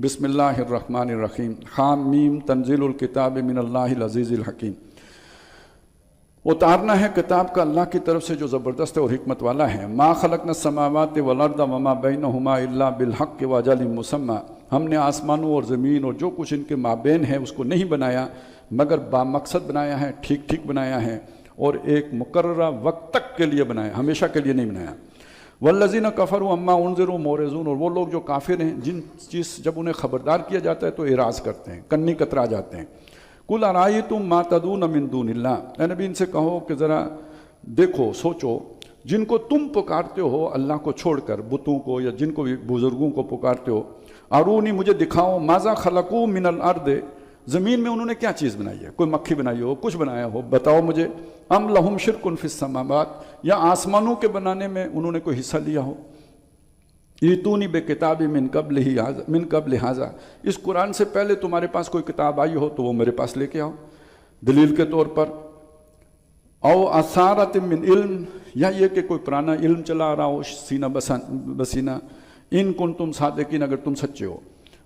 بسم اللہ الرحمن الرحیم حامیم تنزیل الکتاب من اللہ العزیز الحکیم۔ اتارنا ہے کتاب کا اللہ کی طرف سے جو زبردست اور حکمت والا ہے۔ ما خلقنا السماوات والارض وما بینہما الا بالحق واجل مسمى، ہم نے آسمانوں اور زمین اور جو کچھ ان کے مابین ہے اس کو نہیں بنایا مگر با مقصد بنایا ہے، ٹھیک ٹھیک بنایا ہے اور ایک مقررہ وقت تک کے لیے بنایا، ہمیشہ کے لیے نہیں بنایا۔ والذین کفروا عما انذروا معرضون، اور وہ لوگ جو کافر ہیں جن چیز جب انہیں خبردار کیا جاتا ہے تو اعراض کرتے ہیں، کنی کترا جاتے ہیں۔ قل ارایتم ما تدعون من دون اللہ، اے نبی ان سے کہو کہ ذرا دیکھو سوچو جن کو تم پکارتے ہو اللہ کو چھوڑ کر، بتوں کو یا جن کو بھی بزرگوں کو پکارتے ہو، ارونی مجھے دکھاؤ، ماذا خلقوا من الارض، زمین میں انہوں نے کیا چیز بنائی ہے، کوئی مکھی بنائی ہو، کچھ بنایا ہو، بتاؤ مجھے۔ ام لہم شرک فی السماوات، یا آسمانوں کے بنانے میں انہوں نے کوئی حصہ لیا ہو۔ ایتونی بے کتاب من قبل ھذا، اس قرآن سے پہلے تمہارے پاس کوئی کتاب آئی ہو تو وہ میرے پاس لے کے آؤ دلیل کے طور پر۔ او اثارت من علم، یا یہ کہ کوئی پرانا علم چلا آ رہا ہو سینہ بسینہ، ان کنتم صادقین، اگر تم سچے ہو۔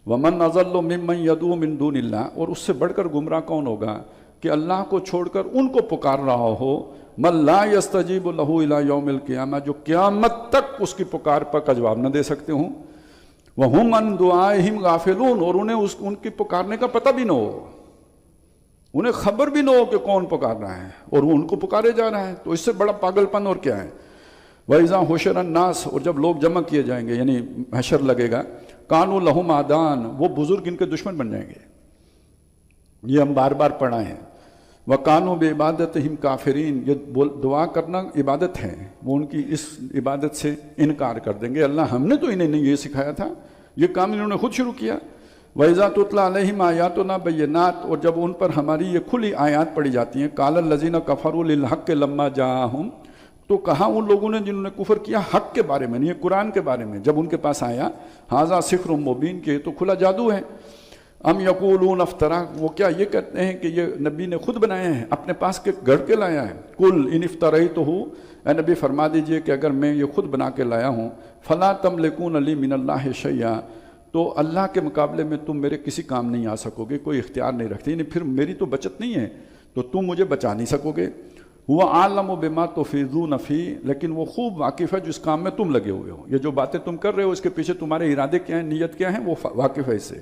ومن اضل ممن يدعو من دون اللہ، اور اس سے بڑھ کر گمراہ کون ہوگا کہ اللہ کو چھوڑ کر ان کو پکار رہا ہو، من لا يستجیب له الى یوم القیامہ، جو قیامت تک اس کی پکار کا جواب نہ دے سکتے ہوں۔ وہم عن دعائہم غافلون، اور انہیں ان کی پکارنے کا پتہ بھی نہ ہو، انہیں خبر بھی نہ ہو کہ کون پکار رہا ہے اور وہ ان کو پکارے جا رہا ہے، تو اس سے بڑا پاگل پن اور کیا ہے۔ وَإِذَا حُشِرَ النَّاسُ، اور جب لوگ جمع کیے جائیں گے یعنی حشر لگے گا، کانوا لہم اعداء، وہ بزرگ ان کے دشمن بن جائیں گے، یہ ہم بار بار پڑھا ہے۔ وَقَانُوا بِعِبَادَتِهِمْ كَافِرِينَ، یہ دعا کرنا عبادت ہے، وہ ان کی اس عبادت سے انکار کر دیں گے، اللہ ہم نے تو انہیں نہیں یہ سکھایا تھا، یہ کام انہوں نے خود شروع کیا۔ وَإِذَا تُتْلَىٰ عَلَيْهِمْ آيَاتُنَا بَيِّنَاتٍ، اور جب ان پر ہماری یہ کھلی آیات پڑھی جاتی ہیں، قَالَ الَّذِينَ كَفَرُوا لِلْحَقِّ لَمَّا جَاءَهُمْ، تو کہا ان لوگوں نے جنہوں نے کفر کیا حق کے بارے میں، نہیں قرآن کے بارے میں، جب ان کے پاس آیا، ھذا سحر مبین، کہ تو کھلا جادو ہے۔ ام یقولون افترا، وہ کیا یہ کہتے ہیں کہ یہ نبی نے خود بنایا ہے، اپنے پاس کے گھڑ کے لایا ہے۔ قل ان افتریتہ، اے نبی فرما دیجئے کہ اگر میں یہ خود بنا کے لایا ہوں، فلا تملکون لی من اللہ شیئا، تو اللہ کے مقابلے میں تم میرے کسی کام نہیں آ سکو گے، کوئی اختیار نہیں رکھتے، یعنی پھر میری تو بچت نہیں ہے تو تم مجھے بچا نہیں سکو گے۔ ہوا عالم بما تفیضون فیہ، لیکن وہ خوب واقف ہے جس کام میں تم لگے ہوئے ہو، یہ جو باتیں تم کر رہے ہو اس کے پیچھے تمہارے ارادے کیا ہیں، نیت کیا ہیں، وہ واقف ہے اس سے۔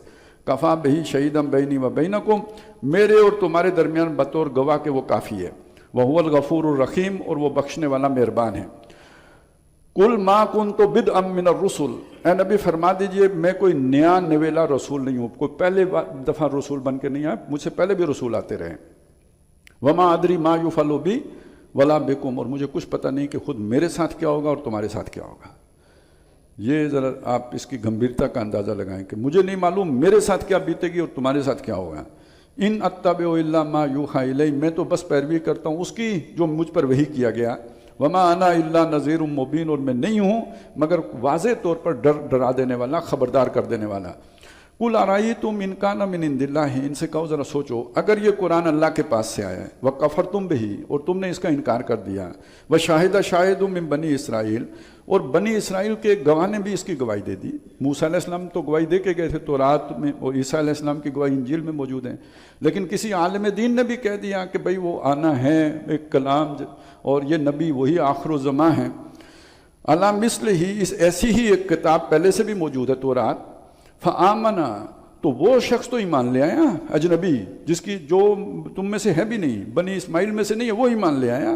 کفا بہی شہیدم بینی و بینکم، میرے اور تمہارے درمیان بطور گواہ کہ وہ کافی ہے۔ وہو الغفور الرحیم، اور وہ بخشنے والا مہربان ہے۔ قل ما کنت بدعا من الرسل، اے نبی فرما دیجئے میں کوئی نیا نویلا رسول نہیں ہوں، کوئی پہلے دفعہ رسول بن کے نہیں آیا، مجھ سے پہلے بھی رسول آتے رہے۔ وما ادری ما یفعل بی ولا بکم، اور مجھے کچھ پتہ نہیں کہ خود میرے ساتھ کیا ہوگا اور تمہارے ساتھ کیا ہوگا۔ یہ ذرا آپ اس کی گمبھیرتا کا اندازہ لگائیں کہ مجھے نہیں معلوم میرے ساتھ کیا بیتے گی اور تمہارے ساتھ کیا ہوگا۔ ان اتبع الا ما یوحی الی، میں تو بس پیروی کرتا ہوں اس کی جو مجھ پر وحی کیا گیا۔ وما انا الا نذیر مبین، اور میں نہیں ہوں مگر واضح طور پر ڈرا دینے والا، خبردار کر دینے والا۔ قل ارایتم ان کان من عند اللہ، ان سے کہو ذرا سوچو اگر یہ قرآن اللہ کے پاس سے آیا ہے، وکفرتم بہ، اور تم نے اس کا انکار کر دیا، وشاہد شاہد من بنی اسرائیل، اور بنی اسرائیل کے گواہ نے بھی اس کی گواہی دے دی۔ موسیٰ علیہ السلام تو گواہی دے کے گئے تھے تورات میں، اور عیسیٰ علیہ السلام کی گواہی انجیل میں موجود ہیں، لیکن کسی عالم دین نے بھی کہہ دیا کہ بھئی وہ آنا ہے ایک کلام، اور یہ نبی وہی آخر الزماں ہیں۔ علی مثل ہی، اس ایسی ہی ایک کتاب پہلے سے بھی موجود ہے تورات، فآمنا، تو وہ شخص تو ایمان لے آیا، اجنبی جس کی جو تم میں سے ہے بھی نہیں، بنی اسماعیل میں سے نہیں ہے، وہ ایمان لے آیا۔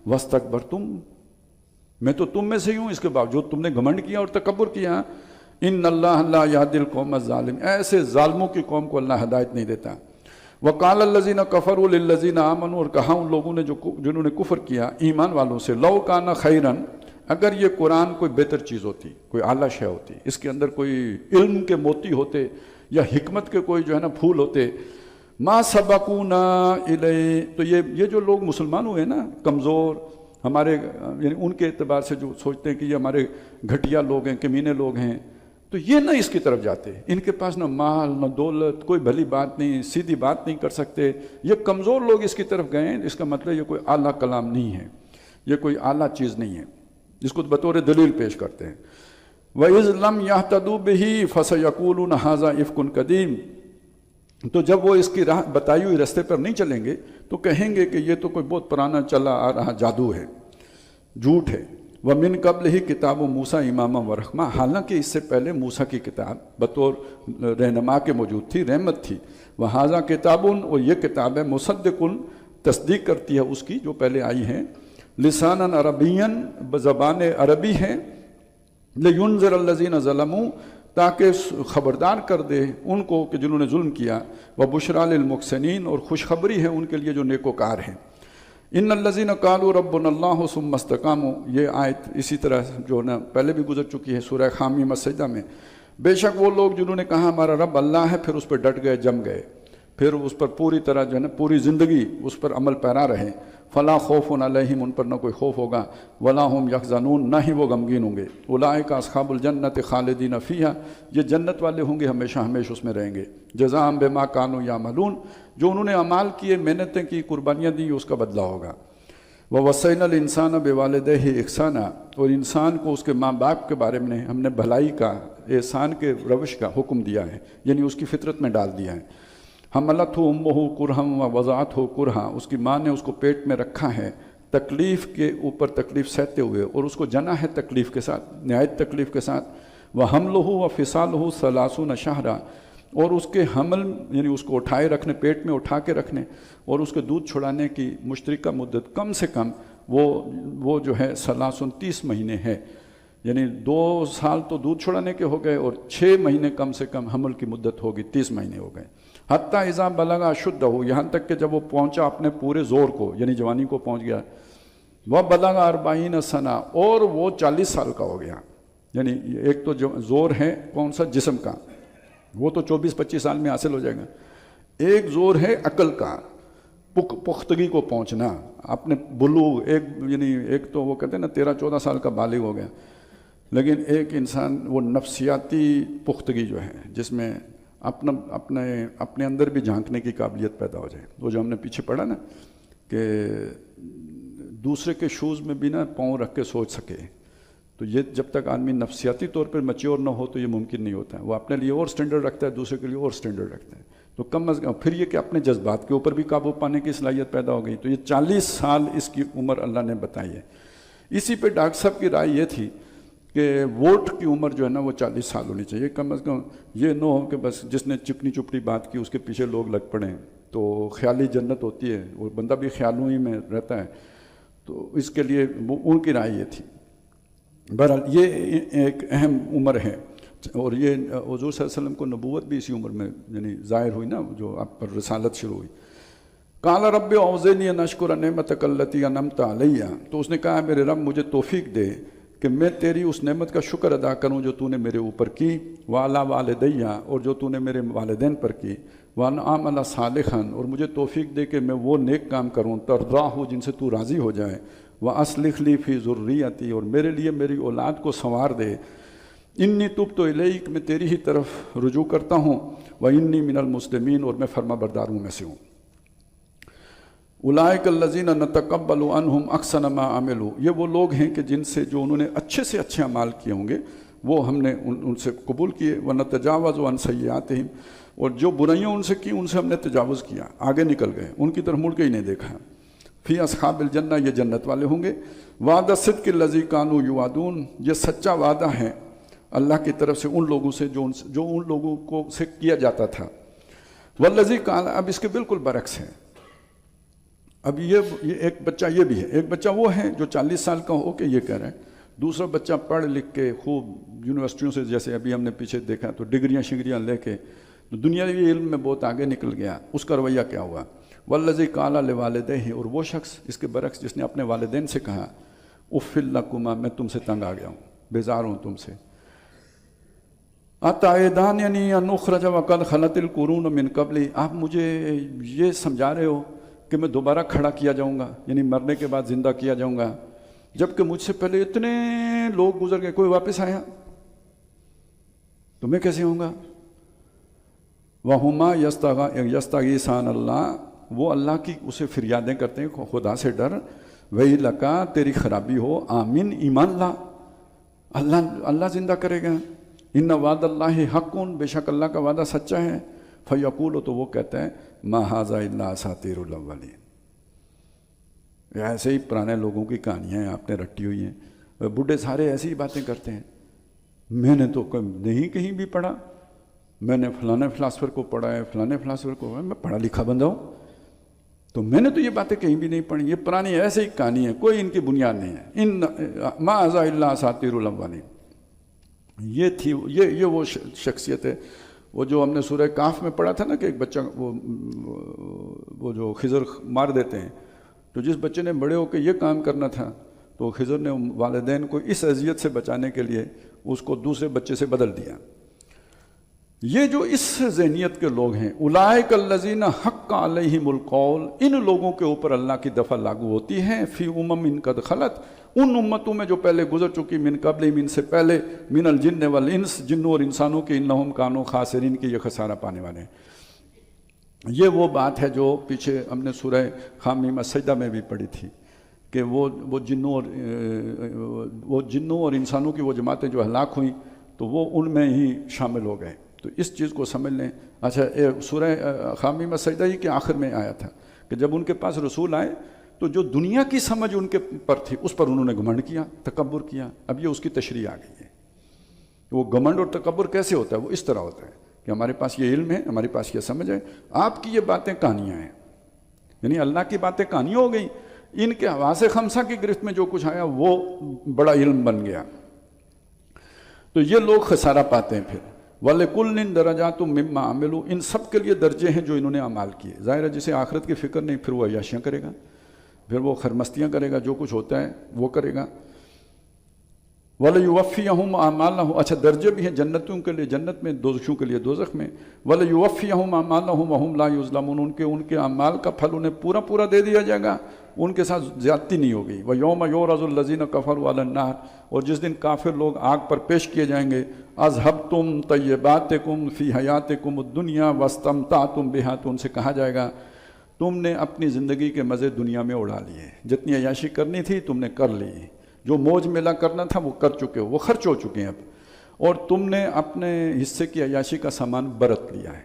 واستکبرتم، میں تو تم میں سے ہوں، اس کے باوجود تم نے گھمنڈ کیا اور تکبر کیا۔ ان اللہ لا یہدی القوم الظالم، ایسے ظالموں کی قوم کو اللہ ہدایت نہیں دیتا۔ وقال الذین کفروا للذین آمنوا، اور کہا ان لوگوں نے جنہوں نے کفر کیا ایمان والوں سے، لو کان خیرا، اگر یہ قرآن کوئی بہتر چیز ہوتی، کوئی اعلیٰ شے ہوتی، اس کے اندر کوئی علم کے موتی ہوتے یا حکمت کے کوئی جو ہے نا پھول ہوتے، ما سبقونا الیہ، تو یہ جو لوگ مسلمان ہوئے نا کمزور، ہمارے یعنی ان کے اعتبار سے جو سوچتے ہیں کہ یہ ہمارے گھٹیا لوگ ہیں، کمینے لوگ ہیں، تو یہ نہ اس کی طرف جاتے، ان کے پاس نہ مال نہ دولت، کوئی بھلی بات نہیں، سیدھی بات نہیں کر سکتے، یہ کمزور لوگ اس کی طرف گئے ہیں، اس کا مطلب یہ کوئی اعلیٰ کلام نہیں ہے، یہ کوئی اعلیٰ چیز نہیں ہے، جس کو بطور دلیل پیش کرتے ہیں۔ وَإِذْ لَمْ يَهْتَدُوا بِهِ فَسَيَقُولُونَ هَذَا إِفْكٌ قَدِيمٌ، تو جب وہ اس کی راہ بتائی ہوئی راستے پر نہیں چلیں گے تو کہیں گے کہ یہ تو کوئی بہت پرانا چلا آ رہا جادو ہے، جھوٹ ہے۔ وَمِن قَبْلِهِ کتاب موسیٰ اماما ورحمہ، حالانکہ اس سے پہلے موسیٰ کی کتاب بطور رہنما کے موجود تھی، رحمت تھی۔ وَهَذَا کتاب، اور یہ کتاب ہے مصدق، تصدیق کرتی ہے اس کی جو پہلے آئی ہے، لساناً عربیاً، بزبان عربی ہے، لِيُنذِرَ الَّذِينَ ظَلَمُوا، تاکہ خبردار کر دے ان کو کہ جنہوں نے ظلم کیا، وَبُشْرَىٰ لِلْمُحْسِنِينَ، اور خوشخبری ہے ان کے لیے جو نیکوکار ہیں۔ ان الذین قالوا ربنا اللہ ثم استقاموا، یہ آیت اسی طرح جو نا پہلے بھی گزر چکی ہے سورہ حامیم السجدہ میں۔ بے شک وہ لوگ جنہوں نے کہا ہمارا رب اللہ ہے، پھر اس پر ڈٹ گئے، جم گئے، پھر اس پر پوری طرح جو ہے نا پوری زندگی اس پر عمل پیرا رہے، فلا خوف علیہم، ان پر نہ کوئی خوف ہوگا، ولا هم یحزنون، نہ ہی وہ غمگین ہوں گے۔ اولئک اصحاب الجنت خالدین فیہا، یہ جنت والے ہوں گے، ہمیشہ ہمیشہ اس میں رہیں گے۔ جزاء بما کانوا یعملون، جو انہوں نے اعمال کیے، محنتیں کی، قربانیاں دی، اس کا بدلہ ہوگا۔ وَوَصَّيْنَا الْإِنسَانَ بِوَالِدَيْهِ إِحْسَانًا، اور انسان کو اس کے ماں باپ کے بارے میں ہم نے بھلائی کا، احسان کے روش کا حکم دیا ہے، یعنی اس کی فطرت میں ڈال دیا ہے۔ حملتہ امہ کرہا ووضعتہ کرہا، اس کی ماں نے اس کو پیٹ میں رکھا ہے تکلیف کے اوپر تکلیف سہتے ہوئے، اور اس کو جنا ہے تکلیف کے ساتھ، نہایت تکلیف کے ساتھ۔ وحملہ وفصالہ 30 شہرا، اور اس کے حمل یعنی اس کو اٹھائے رکھنے، پیٹ میں اٹھا کے رکھنے، اور اس کے دودھ چھڑانے کی مشترکہ مدت کم سے کم وہ جو ہے 30 مہینے ہے، یعنی 2 سال تو دودھ چھڑانے کے ہو گئے، اور 6 مہینے کم سے کم حمل کی مدت ہوگی، 30 مہینے ہو گئے۔ حتیٰ اذا بلغ اشدہ، یہاں تک کہ جب وہ پہنچا اپنے پورے زور کو، یعنی جوانی کو پہنچ گیا۔ وہ بلغ 40 سنہ، اور وہ 40 سال کا ہو گیا، یعنی ایک تو جو زور ہے کون سا، جسم کا، وہ تو 24-25 سال میں حاصل ہو جائے گا۔ ایک زور ہے عقل کا، پختگی کو پہنچنا، اپنے بلوغ، یعنی ایک تو وہ کہتے ہیں نا 13-14 سال کا بالغ ہو گیا، لیکن ایک انسان وہ نفسیاتی پختگی جو ہے، جس میں اپنے اندر بھی جھانکنے کی قابلیت پیدا ہو جائے، وہ جو ہم نے پیچھے پڑھا نا کہ دوسرے کے شوز میں بھی نہ پاؤں رکھ کے سوچ سکے، تو یہ جب تک آدمی نفسیاتی طور پر میچور نہ ہو تو یہ ممکن نہیں ہوتا ہے۔ وہ اپنے لیے اور سٹینڈرڈ رکھتا ہے، دوسرے کے لیے اور سٹینڈرڈ رکھتا ہے، تو کم از کم پھر یہ کہ اپنے جذبات کے اوپر بھی قابو پانے کی صلاحیت پیدا ہو گئی۔ تو یہ 40 سال اس کی عمر اللہ نے بتائی ہے۔ اسی پہ ڈاکٹر صاحب کی رائے یہ تھی کہ ووٹ کی عمر جو ہے نا وہ 40 سال ہونی چاہیے، کم از کم یہ نہ ہو کہ بس جس نے چکنی چپڑی بات کی اس کے پیچھے لوگ لگ پڑیں، تو خیالی جنت ہوتی ہے، اور بندہ بھی خیالوں ہی میں رہتا ہے، تو اس کے لیے ان کی رائے یہ تھی۔ بہرحال یہ ایک اہم عمر ہے، اور یہ حضور صلی اللہ علیہ وسلم کو نبوت بھی اسی عمر میں یعنی ظاہر ہوئی نا، جو آپ پر رسالت شروع ہوئی۔ قال رب اوزعنی ان اشکر نعمتک التی انعمت علیہ، تو اس نے کہا میرے رب مجھے توفیق دے کہ میں تیری اس نعمت کا شکر ادا کروں جو تو نے میرے اوپر کی، وعلی والدیہ، اور جو تو نے میرے والدین پر کی، وان اعمل صالحا، اور مجھے توفیق دے کہ میں وہ نیک کام کروں ترضاہ جن سے تو راضی ہو جائے، وَأَصْلِحْ لِي فِي ذُرِّيَّتِي، اور میرے لیے میری اولاد کو سنوار دے، انی تبت الیک، میں تیری ہی طرف رجوع کرتا ہوں، وَإِنِّي مِنَ الْمُسْلِمِينَ، اور میں فرما برداروں میں سے ہوں۔ اولئک الذین نتقبل عنہم احسن ما عملوا، یہ وہ لوگ ہیں کہ جن سے جو انہوں نے اچھے سے اچھے اعمال کیے ہوں گے وہ ہم نے ان سے قبول کیے، ونتجاوز عن سیئاتہم، اور جو برائیاں ان سے کی ان سے ہم نے تجاوز کیا، آگے نکل گئے، ان کی طرف مڑ کے ہی نہیں دیکھا۔ فی اصحاب الجنہ، یہ جنت والے ہوں گے۔ وعد الصدق الذی کانوا یوعدون، یہ سچا وعدہ ہے اللہ کی طرف سے ان لوگوں سے جو ان لوگوں کو سے کیا جاتا تھا۔ والذی قال، اب اس کے بالکل برعکس ہے۔ اب یہ ایک بچہ یہ بھی ہے، ایک بچہ وہ ہے جو 40 سال کا ہو کے یہ کہہ رہا ہے، دوسرا بچہ پڑھ لکھ کے خوب یونیورسٹیوں سے، جیسے ابھی ہم نے پیچھے دیکھا تو ڈگریاں شگریاں لے کے دنیاوی علم میں بہت آگے نکل گیا، اس کا رویہ کیا ہوا۔ والذی قال لوالدیہ، اور وہ شخص اس کے برعکس جس نے اپنے والدین سے کہا اف لکما، میں تم سے تنگ آ گیا ہوں، بیزار ہوں تم سے۔ اتعداننی ان اخرج وقد خلت القرون من قبلی، آپ مجھے یہ سمجھا رہے ہو کہ میں دوبارہ کھڑا کیا جاؤں گا، یعنی مرنے کے بعد زندہ کیا جاؤں گا، جبکہ مجھ سے پہلے اتنے لوگ گزر گئے، کوئی واپس آیا تو میں کیسے ہوں گا؟ وَهُمَا يَسْتَغِيثَانَ اللَّهَ، وہ اللہ کی اسے فریادیں کرتے ہیں، خدا سے ڈر، وہی لکا، تیری خرابی ہو، آمین، ایمان لا، اللہ زندہ کرے گا. ان وعد اللہ حقٌ، بے شک اللہ کا وعدہ سچا ہے. فیقول، تو وہ کہتا ہے ما ھذا الا اساطیر الاولین، ایسے ہی پرانے لوگوں کی کہانیاں ہیں آپ نے رٹی ہوئی ہیں، بوڑھے سارے ایسی ہی باتیں کرتے ہیں. میں نے تو نہیں کہیں بھی پڑھا، میں نے فلانے فلاسفر کو پڑھا ہے، فلانے فلاسفر کو، میں پڑھا لکھا بندہ ہوں، تو میں نے تو یہ باتیں کہیں بھی نہیں پڑھی، یہ پرانی ایسے ہی کہانی ہے، کوئی ان کی بنیاد نہیں ہے. ان ما ھذا الا اساطیر الاولین. یہ تھی یہ وہ شخصیت ہے. وہ جو ہم نے سورہ کہف میں پڑھا تھا نا کہ ایک بچہ وہ جو خضر مار دیتے ہیں، تو جس بچے نے بڑے ہو کے یہ کام کرنا تھا تو خضر نے والدین کو اس اذیت سے بچانے کے لیے اس کو دوسرے بچے سے بدل دیا. یہ جو اس ذہنیت کے لوگ ہیں، اولئک الذین حق علیہم القول، ان لوگوں کے اوپر اللہ کی دفع لاگو ہوتی ہے. فی امم قد خلت، ان امتوں میں جو پہلے گزر چکی، من قبل، ان سے پہلے، من الجن والانس، جنوں اور انسانوں کے، انہم کانوا خاسرین، کے یہ خسارہ پانے والے ہیں. یہ وہ بات ہے جو پیچھے ہم نے سورہ حامیم سجدہ میں بھی پڑھی تھی کہ وہ جنوں اور انسانوں کی وہ جماعتیں جو ہلاک ہوئیں تو وہ ان میں ہی شامل ہو گئے. تو اس چیز کو سمجھ لیں. اچھا، سورہ حامیم سجدہ ہی کے آخر میں آیا تھا کہ جب ان کے پاس رسول آئے تو جو دنیا کی سمجھ ان کے پر تھی اس پر انہوں نے گھمنڈ کیا، تکبر کیا. اب یہ اس کی تشریح آ گئی ہے. وہ گھمنڈ اور تکبر کیسے ہوتا ہے؟ وہ اس طرح ہوتا ہے کہ ہمارے پاس یہ علم ہے، ہمارے پاس یہ سمجھ ہے، آپ کی یہ باتیں کہانیاں ہیں. یعنی اللہ کی باتیں کہانیاں ہو گئی، ان کے حواس خمسہ کی گرفت میں جو کچھ آیا وہ بڑا علم بن گیا. تو یہ لوگ خسارہ پاتے ہیں. پھر وَلِكُلٍّ دَرَجَاتٌ مِّمَّا عَمِلُوا، ان سب کے لیے درجے ہیں جو انہوں نے اعمال کیے. ظاہر ہے جسے آخرت کی فکر نہیں پھر وہ عیاشیاں کرے گا، پھر وہ خرمستیاں کرے گا، جو کچھ ہوتا ہے وہ کرے گا. وَلَيُوَفِّيَهُمْ أَعْمَالَهُمْ، اچھا درجے بھی ہیں جنتوں کے لیے جنت میں، دوزخیوں کے لیے دوزخ میں. وَلَيُوَفِّيَهُمْ أَعْمَالَهُمْ وَهُمْ لَا يُظْلَمُونَ، ان کے اعمال کا پھل انہیں پورا پورا دے دیا جائے گا، ان کے ساتھ زیادتی نہیں ہوگی. وَيَوْمَ يُعْرَضُ الَّذِينَ كَفَرُوا عَلَى النَّارِ، اور جس دن کافر لوگ آگ پر پیش کیے جائیں گے. اذهبتم طیباتکم فی حیاتکم الدنیا واستمتعتم بها، تو ان سے کہا جائے گا تم نے اپنی زندگی کے مزے دنیا میں اڑا لیے، جتنی عیاشی کرنی تھی تم نے کر لی، جو موج میلہ کرنا تھا وہ کر چکے ہو، وہ خرچ ہو چکے ہیں اب، اور تم نے اپنے حصے کی عیاشی کا سامان برت لیا ہے.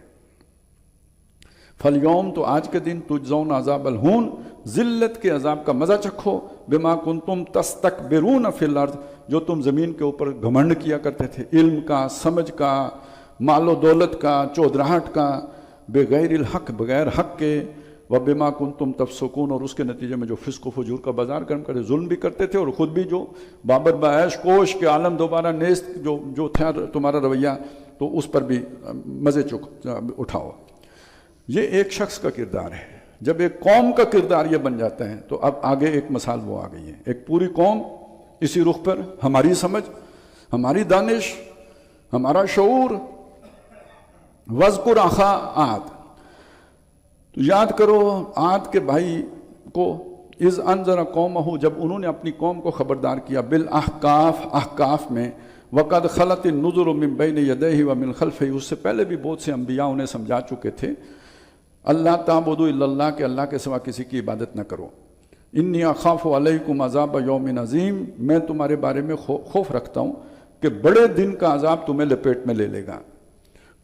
فَالْيَوْمَ، تو آج کے دن، تُجْزَوْنَ عَذَابَ الْہُونَ، ذلت کے عذاب کا مزہ چکھو، بِمَا كُنْتُمْ تَسْتَكْبِرُونَ فِي الْأَرْضِ، جو تم زمین کے اوپر گھمنڈ کیا کرتے تھے، علم کا، سمجھ کا، مال و دولت کا، چودراہٹ کا، بغیر الحق، بغیر حق کے. وَبِمَا كُنْتُمْ تَفْسُقُونَ، اور اس کے نتیجے میں جو فسق و فجور کا بازار گرم کرتے، ظلم بھی کرتے تھے، اور خود بھی جو بابر بعیش کوش کے عالم دوبارہ نیست جو تھا تمہارا رویہ، تو اس پر بھی مزے اٹھاؤ. یہ ایک شخص کا کردار ہے. جب ایک قوم کا کردار یہ بن جاتا ہے تو اب آگے ایک مثال وہ آ گئی ہے. ایک پوری قوم اسی رخ پر، ہماری سمجھ، ہماری دانش، ہمارا شعور. وَاذْكُرْ أَخَا عَادٍ، تو یاد کرو عاد کے بھائی کو. اِذْ أَنذَرَ قَوْمَهُ، جب انہوں نے اپنی قوم کو خبردار کیا، بِالْأَحْقَافِ، احقاف میں. وَقَدْ خَلَتِ النُّذُرُ مِن بَيْنِ يَدَيْهِ وَمِن خَلْفِهِ، اس سے پہلے بھی بہت سے انبیاء انہیں سمجھا چکے تھے، اللہ تعبدوا الا اللہ، کہ اللہ کے سوا کسی کی عبادت نہ کرو. انی اخاف علیکم عذاب یوم عظیم، میں تمہارے بارے میں خوف رکھتا ہوں کہ بڑے دن کا عذاب تمہیں لپیٹ میں لے لے گا.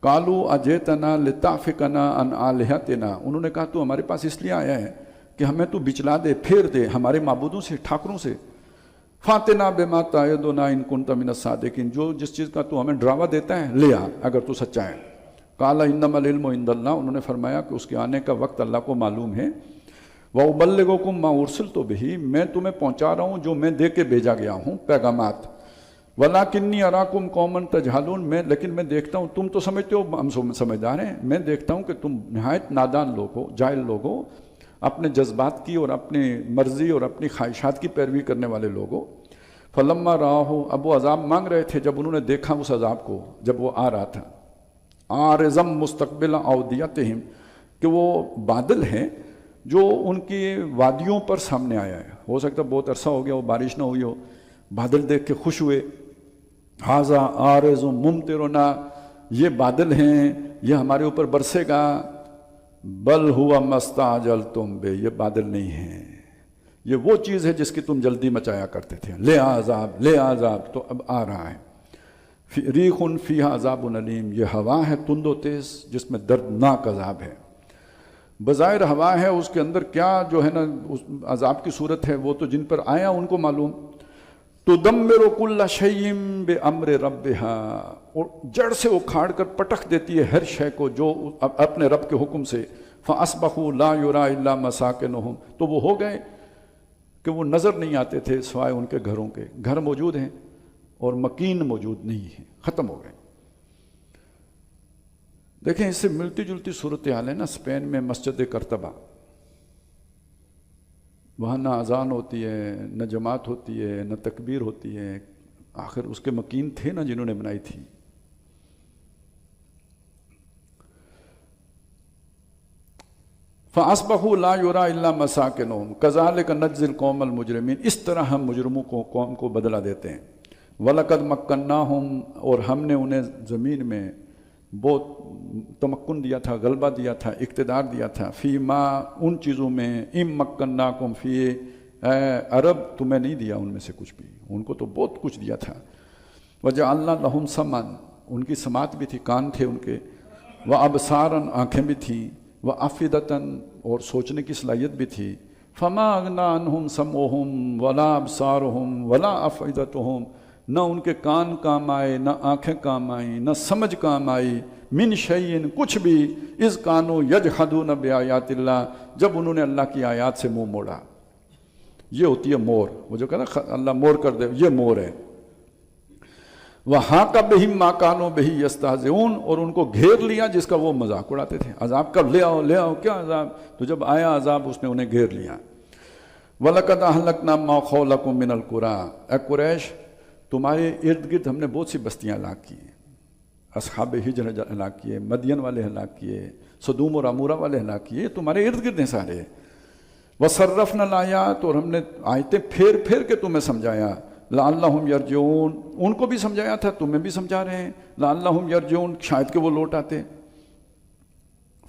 قالوا اجئتنا لتعفکنا عن آلہتنا، انہوں نے کہا تو ہمارے پاس اس لیے آیا ہے کہ ہمیں تو بچلا دے، پھیر دے ہمارے معبودوں سے، ٹھاکروں سے. فاتنا بما تعدنا ان کنت من الصادقین، جو جس چیز کا تو ہمیں ڈراوا دیتا ہے لے آ اگر تو سچا ہے. قال انما العلم عند اللہ، انہوں نے فرمایا کہ اس کے آنے کا وقت اللہ کو معلوم ہے. وَأُبَلِّغُكُم مَّا أُرْسِلْتُ بِهِ، میں تمہیں پہنچا رہا ہوں جو میں دے کے بھیجا گیا ہوں، پیغامات. وَلَكِنِّي أَرَاكُمْ قَوْمًا تَجْهَلُونَ، لیکن میں دیکھتا ہوں، تم تو سمجھتے ہو ہم سمجھدار ہیں، میں دیکھتا ہوں کہ تم نہایت نادان لوگ ہو، جاہل لوگ ہو، اپنے جذبات کی اور اپنی مرضی اور اپنی خواہشات کی پیروی کرنے والے لوگ ہو. فَلَمَّا رَأَوْهُ، اب وہ عذاب مانگ رہے تھے جب انہوں نے دیکھا اس عذاب کو، جب وہ آ رہا تھا. عارضا مستقبل اودیتہم، کہ وہ بادل ہے جو ان کی وادیوں پر سامنے آیا ہے. ہو سکتا ہے بہت عرصہ ہو گیا وہ بارش نہ ہوئی ہو، بادل دیکھ کے خوش ہوئے. ھذا عارض ممطرنا، یہ بادل ہیں، یہ ہمارے اوپر برسے گا. بل ہوا ما استعجلتم بہ، یہ بادل نہیں ہیں، یہ وہ چیز ہے جس کی تم جلدی مچایا کرتے تھے، لے عذاب لے عذاب، تو اب آ رہا ہے۔ ریح فیہا عذاب علیم، یہ ہوا ہے تند و تیز جس میں دردناک عذاب ہے۔ بظاہر ہوا ہے، اس کے اندر کیا جو ہے نا اس عذاب کی صورت ہے وہ تو جن پر آیا ان کو معلوم۔ تدمر کل شیء بامر ربہا، اور جڑ سے اکھاڑ کر پٹخ دیتی ہے ہر شے کو جو اپنے رب کے حکم سے۔ فاصبحوا لا یرا الا مساکنہم، تو وہ ہو گئے کہ وہ نظر نہیں آتے تھے سوائے ان کے گھروں کے، گھر موجود ہیں اور مکین موجود نہیں ہے، ختم ہو گئے۔ دیکھیں اس سے ملتی جلتی صورتحال ہے نا اسپین میں مسجد کرتبہ، وہاں نہ اذان ہوتی ہے، نہ جماعت ہوتی ہے، نہ تکبیر ہوتی ہے، آخر اس کے مکین تھے نا جنہوں نے بنائی تھی۔ فَأَصْبَحُوا لَا يُرَىٰ إِلَّا مَسَاكِنُهُمْ كَذَٰلِكَ نَجْزِي الْقَوْمَ الْمُجْرِمِينَ، اس طرح ہم مجرموں کو قوم کو بدلہ دیتے ہیں۔ وَلَقَدْ مَكَّنَّاهُمْ، اور ہم نے انہیں زمین میں بہت تمکن دیا تھا، غلبہ دیا تھا، اقتدار دیا تھا، فی ما، ان چیزوں میں، ام مکناکم فی، اے عرب تمہیں نہیں دیا ان میں سے کچھ بھی، ان کو تو بہت کچھ دیا تھا۔ وجعلنا لہم سمعا، ان کی سماعت بھی تھی، کان تھے ان کے، وابصارا، آنکھیں بھی تھیں، وافئدۃ، اور سوچنے کی صلاحیت بھی تھی۔ فما اغنی عنہم سمعہم ولا ابصارہم ولا افئدتہم، نہ ان کے کان کام آئے، نہ آنکھیں کام آئیں، نہ سمجھ کام آئی، من شیئن، کچھ بھی، اذ کانوا یجحدون بآیات اللہ، جب انہوں نے اللہ کی آیات سے منہ موڑا۔ یہ ہوتی ہے مور، وہ جو کہنا اللہ مور کر دے، یہ مور ہے۔ وَحَاقَ بِهِم مَّا كَانُوا بِهِ يَسْتَهْزِئُونَ، اور ان کو گھیر لیا جس کا وہ مذاق اڑاتے تھے۔ عذاب کب لے آؤ لے آؤ، کیا عذاب؟ تو جب آیا عذاب اس نے انہیں گھیر لیا۔ وَلَقَدْ أَهْلَكْنَا مَا حَوْلَكُم مِّنَ الْقُرَىٰ، اے قریش تمہارے ارد گرد ہم نے بہت سی بستیاں ہلاک کی ہیں۔ اصحاب ہجر ہلاک کیے، مدین والے ہلاک کیے، سدوم اور عمورہ والے ہلاک کیے، تمہارے ارد گرد ہیں سارے۔ وَصَرَّفْنَا الْآيَاتِ، اور ہم نے آیتیں پھیر پھیر کے تمہیں سمجھایا۔ لَعَلَّهُمْ يَرْجِعُونَ، ان کو بھی سمجھایا تھا، تمہیں بھی سمجھا رہے ہیں۔ لَعَلَّهُمْ يَرْجِعُونَ، شاید کہ وہ لوٹ آتے۔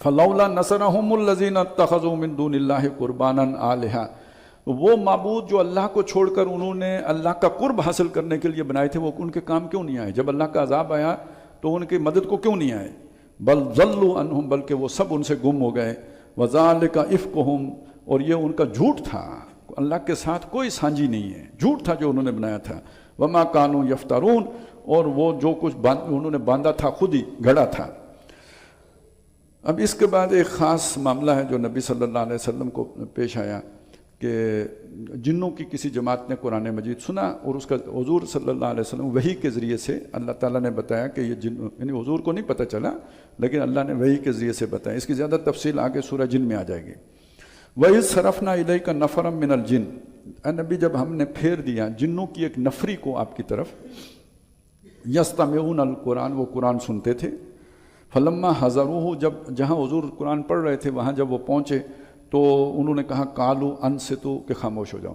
فَلَوْلَا نَصَرَهُمُ الَّذِينَ اتَّخَذُوا مِن دُونِ اللَّهِ قُرْبَانًا آلِهَةً، وہ معبود جو اللہ کو چھوڑ کر انہوں نے اللہ کا قرب حاصل کرنے کے لیے بنائے تھے، وہ ان کے کام کیوں نہیں آئے؟ جب اللہ کا عذاب آیا تو ان کی مدد کو کیوں نہیں آئے؟ بل ضلوا عنہم، بلکہ وہ سب ان سے گم ہو گئے۔ وَذَلِكَ إِفْكُهُمْ، اور یہ ان کا جھوٹ تھا، اللہ کے ساتھ کوئی سانجھی نہیں ہے، جھوٹ تھا جو انہوں نے بنایا تھا۔ وَمَا كَانُوا يَفْتَرُونَ، اور وہ جو کچھ انہوں نے باندھا تھا خود ہی گھڑا تھا۔ اب اس کے بعد ایک خاص معاملہ ہے جو نبی صلی اللہ علیہ وسلم کو پیش آیا کہ جنوں کی کسی جماعت نے قرآن مجید سنا، اور اس کا حضور صلی اللہ علیہ وسلم وحی کے ذریعے سے اللہ تعالیٰ نے بتایا کہ یہ جن، یعنی حضور کو نہیں پتہ چلا لیکن اللہ نے وحی کے ذریعے سے بتایا۔ اس کی زیادہ تفصیل آگے سورہ جن میں آ جائے گی۔ وَإِذْ صَرَفْنَا إِلَيْكَ نَفَرًا مِّنَ الْجِنِّ، اے نبی جب ہم نے پھیر دیا جنوں کی ایک نفری کو آپ کی طرف، يَسْتَمِعُونَ الْقُرْآنَ، وہ قرآن سنتے تھے۔ فَلَمَّا حَضَرُوهُ، جب جہاں حضور قرآن پڑھ رہے تھے وہاں جب وہ پہنچے تو انہوں نے کہا قَالُوا أَنصِتُوا، کہ خاموش ہو جاؤ۔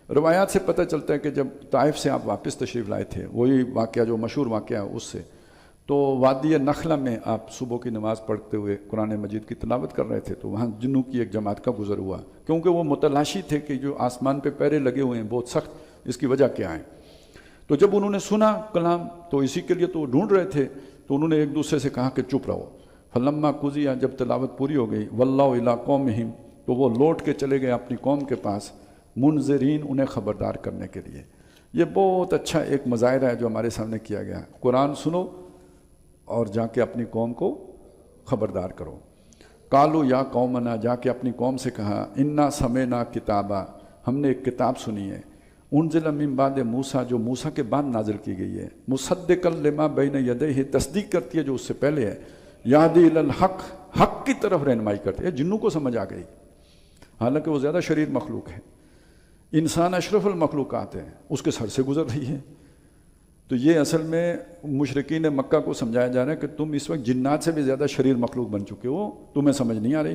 روایات سے پتہ چلتا ہے کہ جب طائف سے آپ واپس تشریف لائے تھے، وہی واقعہ جو مشہور واقعہ ہے اس سے، تو وادی نخلہ میں آپ صبح کی نماز پڑھتے ہوئے قرآن مجید کی تلاوت کر رہے تھے، تو وہاں جنوں کی ایک جماعت کا گزر ہوا، کیونکہ وہ متلاشی تھے کہ جو آسمان پہ پہرے لگے ہوئے ہیں بہت سخت، اس کی وجہ کیا ہے۔ تو جب انہوں نے سنا کلام تو اسی کے لیے تو ڈھونڈ رہے تھے، تو انہوں نے ایک دوسرے سے کہا کہ چپ رہو۔ فلما قضی، جب تلاوت پوری ہو گئی، واللہ الی قومہم، تو وہ لوٹ کے چلے گئے اپنی قوم کے پاس، منذرین، انہیں خبردار کرنے کے لیے۔ یہ بہت اچھا ایک مظاہرہ ہے جو ہمارے سامنے کیا گیا، قرآن سنو اور جا کے اپنی قوم کو خبردار کرو۔ قالوا یا قومنا، جا کے اپنی قوم سے کہا، انا سمعنا کتابا، ہم نے ایک کتاب سنی ہے، انزل من بعد موسیٰ، جو موسیٰ کے بعد نازل کی گئی ہے، مصدقا لما بین یدیہ، تصدیق کرتی ہے جو اس سے پہلے ہے، یہدی الی الحق، حق کی طرف رہنمائی کرتی ہے۔ جنوں کو سمجھ آ گئی، حالانکہ وہ زیادہ شریر مخلوق ہے، انسان اشرف المخلوقات ہے، اس کے سر سے گزر رہی ہے۔ تو یہ اصل میں مشرکین مکہ کو سمجھایا جا رہا ہے کہ تم اس وقت جنات سے بھی زیادہ شریر مخلوق بن چکے ہو، تمہیں سمجھ نہیں آ رہی۔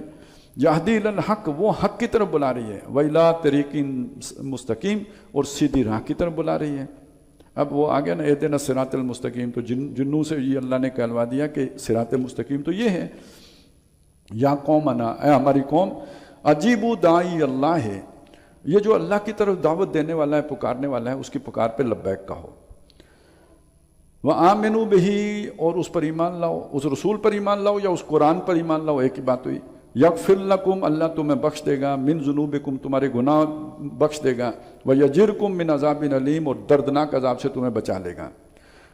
یہدی الی الحق، وہ حق کی طرف بلا رہی ہے، وَإِلَىٰ طَرِیقٍ مستقیم، اور سیدھی راہ کی طرف بلا رہی ہے۔ اب وہ آگے نا اہدنا الصراط المستقیم، تو جنوں سے یہ اللہ نے کہلوا دیا کہ صراط مستقیم تو یہ ہے۔ یا قومنا، اے ہماری قوم، عجیبوا داعی اللہ ہے، یہ جو اللہ کی طرف دعوت دینے والا ہے، پکارنے والا ہے، اس کی پکار پہ لبیک کہو۔ وَآمِنُوا بِهِ، اور اس پر ایمان لاؤ، اس رسول پر ایمان لاؤ یا اس قرآن پر ایمان لاؤ، ایک ہی بات ہوئی۔ یغفر لکم، اللہ تمہیں بخش دے گا، من ذنوبکم، تمہارے گناہ بخش دے گا، ویجرکم من عذاب علیم، اور دردناک عذاب سے تمہیں بچا لے گا۔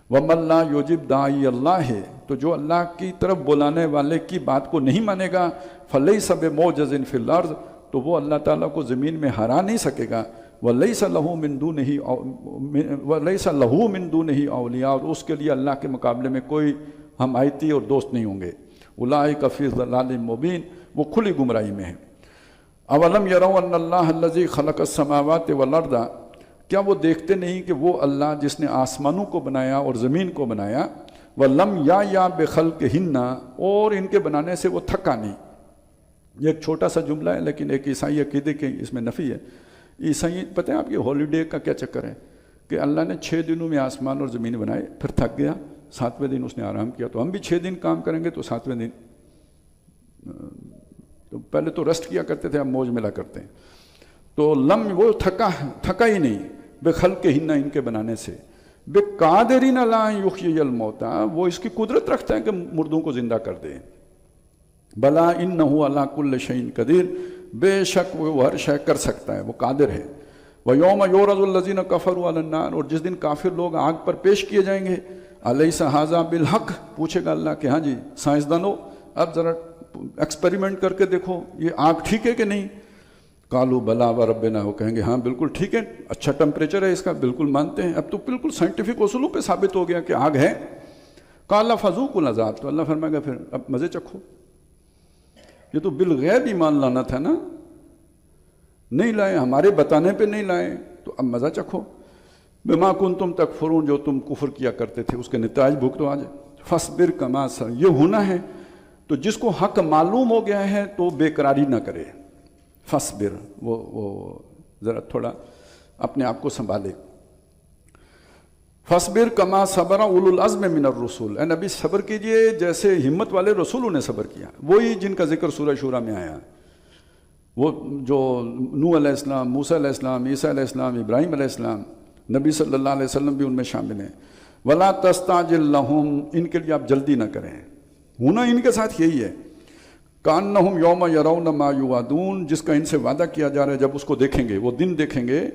وَمَن لَا یُجِبْ دَاعِیَ اللَّہِ، تو جو اللہ کی طرف بلانے والے کی بات کو نہیں مانے گا، فَلَيْسَ بِمُعْجِزٍ فِی الْأَرْضِ، تو وہ اللہ تعالیٰ کو زمین میں ہرا نہیں سکے گا۔ وَلَيْسَ لَهُ مِن دُونِهِ أَوْلِیَاء، اور اس کے لیے اللہ کے مقابلے میں کوئی حمایتی اور دوست نہیں ہوں گے۔ أُولَٰئِکَ فِی ضَلَالٍ مُبِینٍ، وہ کھلی گمراہی میں ہے۔ اولم یروا ان اللہ الذی خلق السماوات والارض، کیا وہ دیکھتے نہیں کہ وہ اللہ جس نے آسمانوں کو بنایا اور زمین کو بنایا، ولم یا بخلقہن، اور ان کے بنانے سے وہ تھکا نہیں۔ یہ ایک چھوٹا سا جملہ ہے لیکن ایک عیسائی عقیدے کی اس میں نفی ہے۔ عیسائی پتہ ہے آپ یہ ہالیڈے کا کیا چکر ہے کہ اللہ نے 6 دنوں میں آسمان اور زمین بنائے، پھر تھک گیا، 7ویں دن اس نے آرام کیا، تو ہم بھی 6 دن کام کریں گے تو 7ویں دن، تو پہلے تو ریسٹ کیا کرتے تھے، اب موج ملا کرتے ہیں۔ تو وہ تھکا ہی نہیں، بخلقہن، ان کے بنانے سے، بقادرین علی ان یحیی الموتى، وہ اس کی قدرت رکھتا ہے کہ مردوں کو زندہ کر دے۔ بلا انہ علی کل شیء قدیر، بے شک وہ ہر شے کر سکتا ہے، وہ قادر ہے۔ ویوم یعرض الذین کفروا علی النار، اور جس دن کافر لوگ آگ پر پیش کیے جائیں گے، الیس ھذا بالحق، پوچھے گا اللہ کہ ہاں جی سائنسدانوں اب ذرا ایکسپیریمنٹ کر کے دیکھو یہ آگ ٹھیک ہے کہ نہیں۔ قالوا بلا وربنا، وہ کہیں گے ہاں بالکل ٹھیک ہے، اچھا ٹمپریچر ہے اس کا، بالکل مانتے ہیں، اب تو بالکل سائنٹیفک اصولوں پہ ثابت ہو گیا کہ آگ ہے۔ قال فذوقوا العذاب، تو اللہ فرمائے گا پھر اب مزے چکھو۔ یہ تو بالغیب ایمان لانا تھا نا، نہیں لائے، ہمارے بتانے پہ نہیں لائے، تو اب مزہ چکھو۔ بما کنتم تکفرون، جو تم کفر کیا کرتے تھے اس کے نتائج بھگتو آج۔ فاصبر کما صبر، یہ ہونا ہے۔ تو جس کو حق معلوم ہو گیا ہے تو بے قراری نہ کرے، فاصبر، وہ ذرا تھوڑا اپنے آپ کو سنبھالے۔ فاصبر کما صبر اولو العزم من الرسول، اے نبی صبر کیجئے جیسے ہمت والے رسولوں نے صبر کیا، وہی جن کا ذکر سورہ شورى میں آیا، وہ جو نوح علیہ السلام، موسیٰ علیہ السلام، عیسیٰ علیہ السلام، ابراہیم علیہ السلام، نبی صلی اللہ علیہ وسلم بھی ان میں شامل ہیں۔ ولا تستعجل لهم، ان کے لیے آپ جلدی نہ کریں، ہونا ان کے ساتھ یہی ہے۔ کانہم یوم یرون ما یوعدون، جس کا ان سے وعدہ کیا جا رہا ہے جب اس کو دیکھیں گے، وہ دن دیکھیں گے،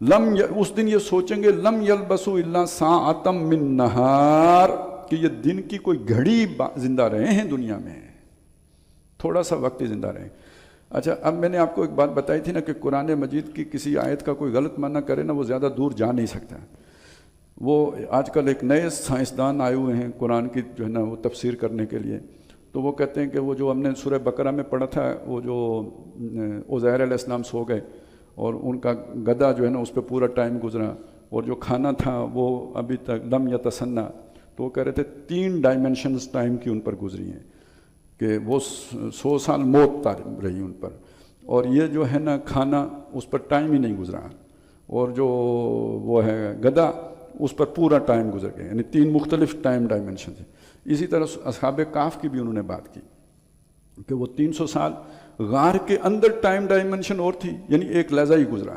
اس دن یہ سوچیں گے لم یلبسوا الا ساعۃ من نہار، کہ یہ دن کی کوئی گھڑی زندہ رہے ہیں دنیا میں، تھوڑا سا وقت ہی زندہ رہے۔ اچھا اب میں نے آپ کو ایک بات بتائی تھی نا کہ قرآن مجید کی کسی آیت کا کوئی غلط معنی کرے نا، وہ زیادہ دور جا نہیں سکتا۔ وہ آج کل ایک نئے سائنسدان آئے ہوئے ہیں قرآن کی جو ہے نا وہ تفسیر کرنے کے لیے، تو وہ کہتے ہیں کہ وہ جو ہم نے سورہ بقرہ میں پڑھا تھا، وہ جو عزیر علیہ السلام سو گئے اور ان کا گدھا جو ہے نا اس پہ پورا ٹائم گزرا، اور جو کھانا تھا وہ ابھی تک لم یتسنہ، تو وہ کہہ رہے تھے 3 ڈائمنشنز ٹائم کی ان پر گزری ہیں، کہ وہ 100 سال موت رہی ان پر، اور یہ جو ہے نا کھانا اس پر ٹائم ہی نہیں گزرا، اور جو وہ ہے گدھا اس پر پورا ٹائم گزر گیا، یعنی 3 مختلف ٹائم ڈائمنشن ہیں۔ اسی طرح اصحاب کہف کی بھی انہوں نے بات کی کہ وہ 300 سال غار کے اندر ٹائم ڈائمنشن اور تھی، یعنی ایک لحظہ ہی گزرا،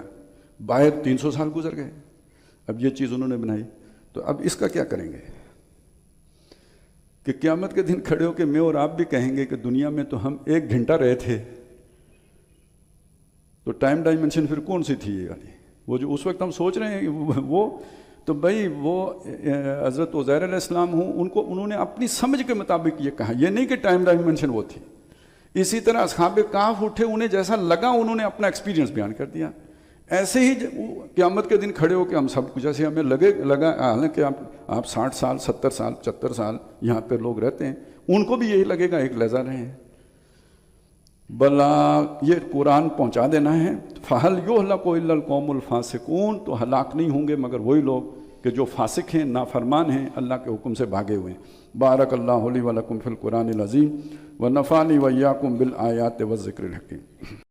باہر 300 سال گزر گئے۔ اب یہ چیز انہوں نے بنائی، تو اب اس کا کیا کریں گے کہ قیامت کے دن کھڑے ہو کے میں اور آپ بھی کہیں گے کہ دنیا میں تو ہم 1 گھنٹہ رہے تھے، تو ٹائم ڈائمنشن پھر کون سی تھی یہ والی؟ وہ جو اس وقت ہم سوچ رہے ہیں وہ تو بھائی وہ حضرت عزیر علیہ السلام ہوں، انہوں نے اپنی سمجھ کے مطابق یہ کہا، یہ نہیں کہ ٹائم ڈائمنشن وہ تھی۔ اسی طرح اصحاب کہف اٹھے، انہیں جیسا لگا انہوں نے اپنا ایکسپیرینس بیان کر دیا۔ ایسے ہی قیامت کے دن کھڑے ہو کے ہم سب کچھ ایسے ہمیں لگا، حالانکہ آپ 60 سال 70 سال 74 سال یہاں پہ لوگ رہتے ہیں، ان کو بھی یہی لگے گا ایک لحظہ رہے ہیں۔ بلا، یہ قرآن پہنچا دینا ہے۔ فَهَلْ يُهْلَكُ إِلَّا الْقَوْمُ الْفَاسِقُونَ، تو ہلاک نہیں ہوں گے مگر وہی لوگ کہ جو فاسق ہیں، نافرمان ہیں، اللہ کے حکم سے بھاگے ہوئے ہیں۔ بارک اللہ لی و لکم فی القرآن العظیم ونفعنی و ایاکم بالآیات والذکر الحکیم۔